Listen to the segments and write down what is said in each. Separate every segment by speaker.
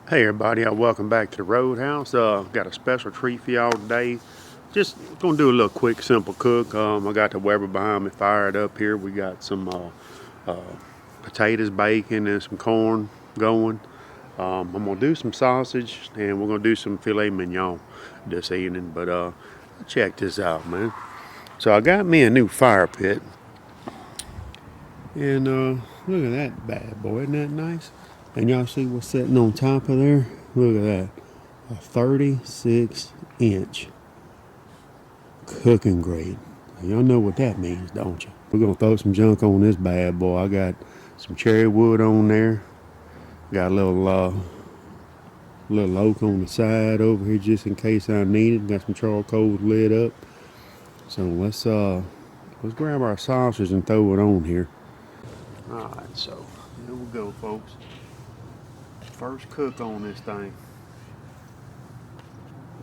Speaker 1: Hey everybody, welcome back to the Roadhouse. Got a special treat for y'all today. Just gonna do a little quick, simple cook. I got the Weber behind me fired up here. We got some potatoes, bacon, and some corn going. I'm gonna do some sausage, and we're gonna do some filet mignon this evening. But check this out, man. So I got me a new fire pit, and look at that bad boy. Isn't that nice? And y'all see what's sitting on top of there? Look at that. A 36-inch cooking grate. Y'all know what that means, don't you? We're gonna throw some junk on this bad boy. I got some cherry wood on there. Got a little oak on the side over here just in case I need it. Got some charcoal lit up. So let's grab our sausage and throw it on here. All right, so here we go, folks. First cook on this thing.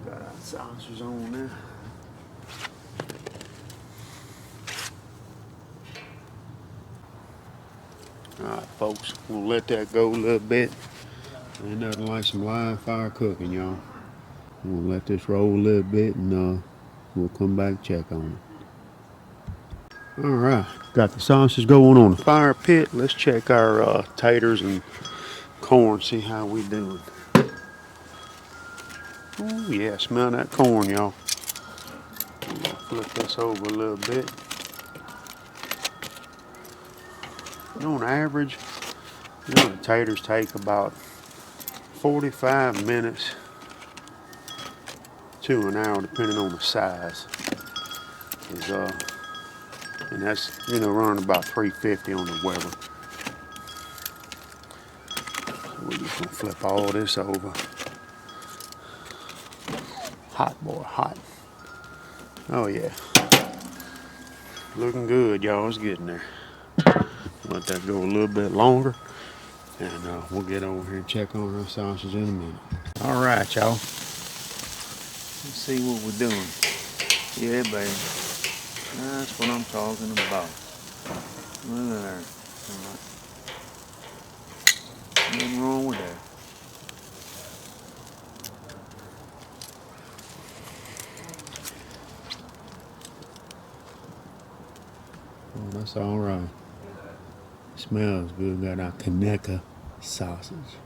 Speaker 1: Got our sausage on there. Alright folks, we'll let that go a little bit. Ain't nothing like some live fire cooking, y'all. We'll let this roll a little bit and we'll come back and check on it. Alright, got the sausage going on the fire pit. Let's check our taters and corn, see how we doing. Oh yeah, smell that corn, y'all. Flip this over a little bit. On average, the taters take about 45 minutes to an hour, depending on the size. And that's running about 350 on the Weber. So we're just gonna flip all this over. Hot boy, hot. Oh yeah, looking good, y'all. It's getting there. Let that go a little bit longer, and we'll get over here and check on our sausage in a minute. All right, y'all. Let's see what we're doing. Yeah, baby. That's what I'm talking about. Look at there. Nothing wrong with that. Oh, that's all right. Smells good. Got our Conecuh sausage.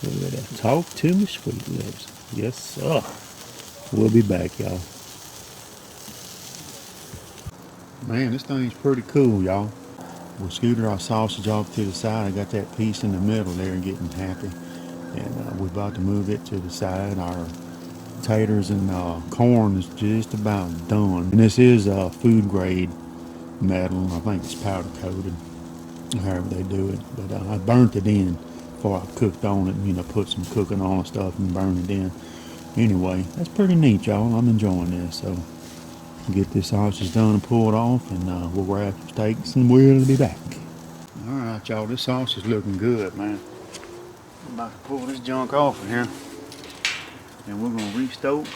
Speaker 1: Look at that. Talk to me, sweet lips. Yes, sir. We'll be back, y'all. Man, this thing's pretty cool, y'all. We'll scooted our sausage off to the side. I got that piece in the middle there getting happy. And we're about to move it to the side. Our taters and corn is just about done. And this is food grade metal. I think it's powder coated, however they do it. But I burnt it in before I cooked on it. Put some cooking on and stuff and burn it in. Anyway, that's pretty neat, y'all. I'm enjoying this. So get this sausage done and pull it off, and we'll grab some steaks and we'll be back. All right, y'all. This sausage is looking good, man. I'm about to pull this junk off of here, and we're gonna restoke,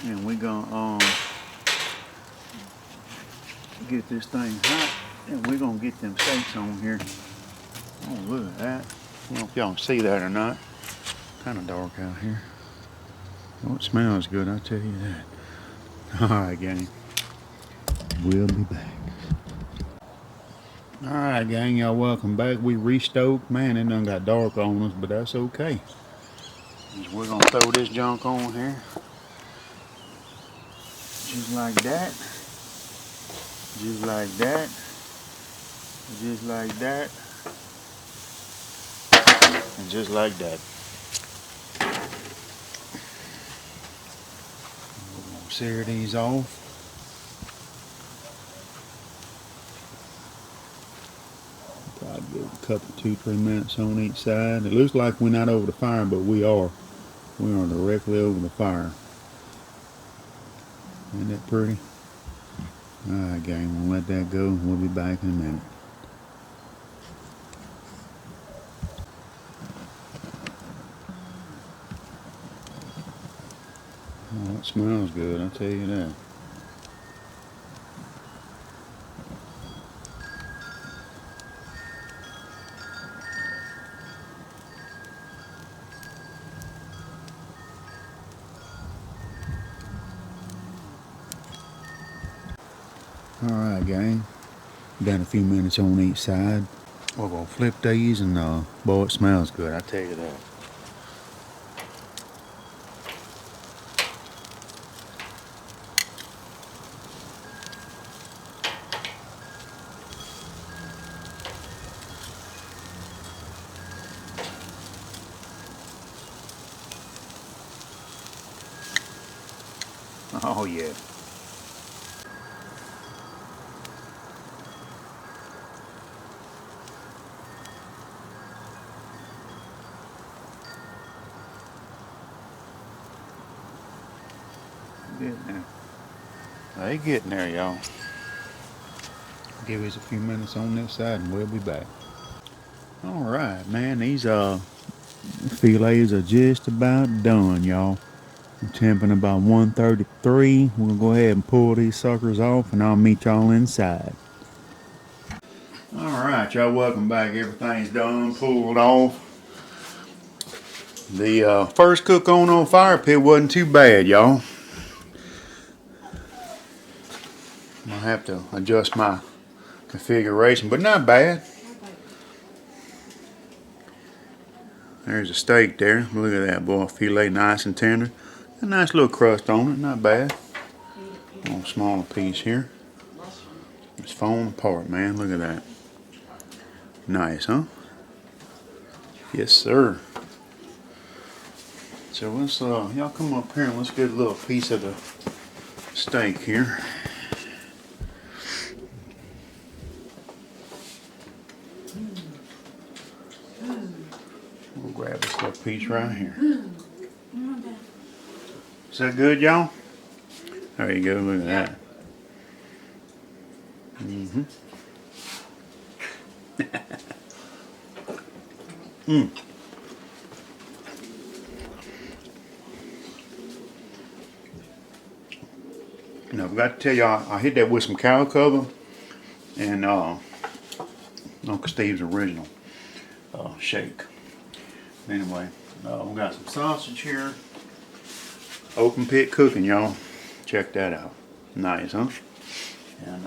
Speaker 1: and we're gonna get this thing hot, and we're gonna get them steaks on here. Oh, look at that. I don't know if y'all can see that or not. Kind of dark out here. Oh, it smells good, I'll tell you that. Alright, gang. We'll be back. Alright, gang, y'all welcome back. We restoked. Man, it done got dark on us, but that's okay. We're gonna throw this junk on here. Just like that. Just like that. Just like that. And just like that. We're gonna sear these off. Probably give it a couple, 2-3 minutes on each side. It looks like we're not over the fire, but we are. We are directly over the fire. Isn't that pretty? Alright, gang, we'll let that go. We'll be back in a minute. Oh, it smells good, I'll tell you that. Alright, gang. Done a few minutes on each side. We're gonna flip these and boy, it smells good, I tell you that. Oh yeah. Getting there. They getting there, y'all. Give us a few minutes on this side and we'll be back. Alright, man, these fillets are just about done, y'all. I'm temping about 133. We're gonna go ahead and pull these suckers off and I'll meet y'all inside. Alright, y'all, welcome back. Everything's done, pulled off. The first cook on fire pit wasn't too bad, y'all. I'll have to adjust my configuration, but not bad. There's a steak there. Look at that, boy. Filet nice and tender. A nice little crust on it, not bad. A little smaller piece here. It's falling apart, man. Look at that. Nice, huh? Yes, sir. So let's y'all come up here and let's get a little piece of the steak here. We'll grab this little piece right here. Is that good, y'all? There you go, look at that. Now, I forgot to tell y'all, I hit that with some cow cover and Uncle Steve's original shake. Anyway, we got some sausage here. Open pit cooking, y'all. Check that out. Nice, huh? And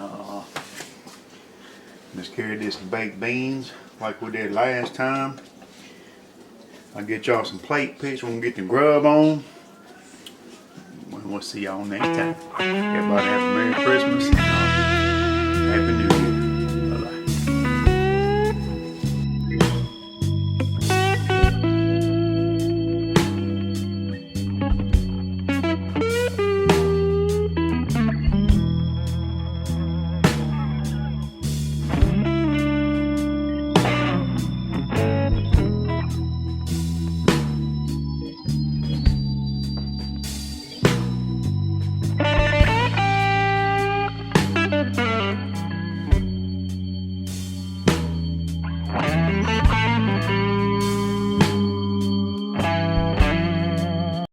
Speaker 1: just carried this baked beans like we did last time. I'll get y'all some plate picks. We're gonna get the grub on. We'll see y'all next time. Everybody have a Merry Christmas and Happy New Year.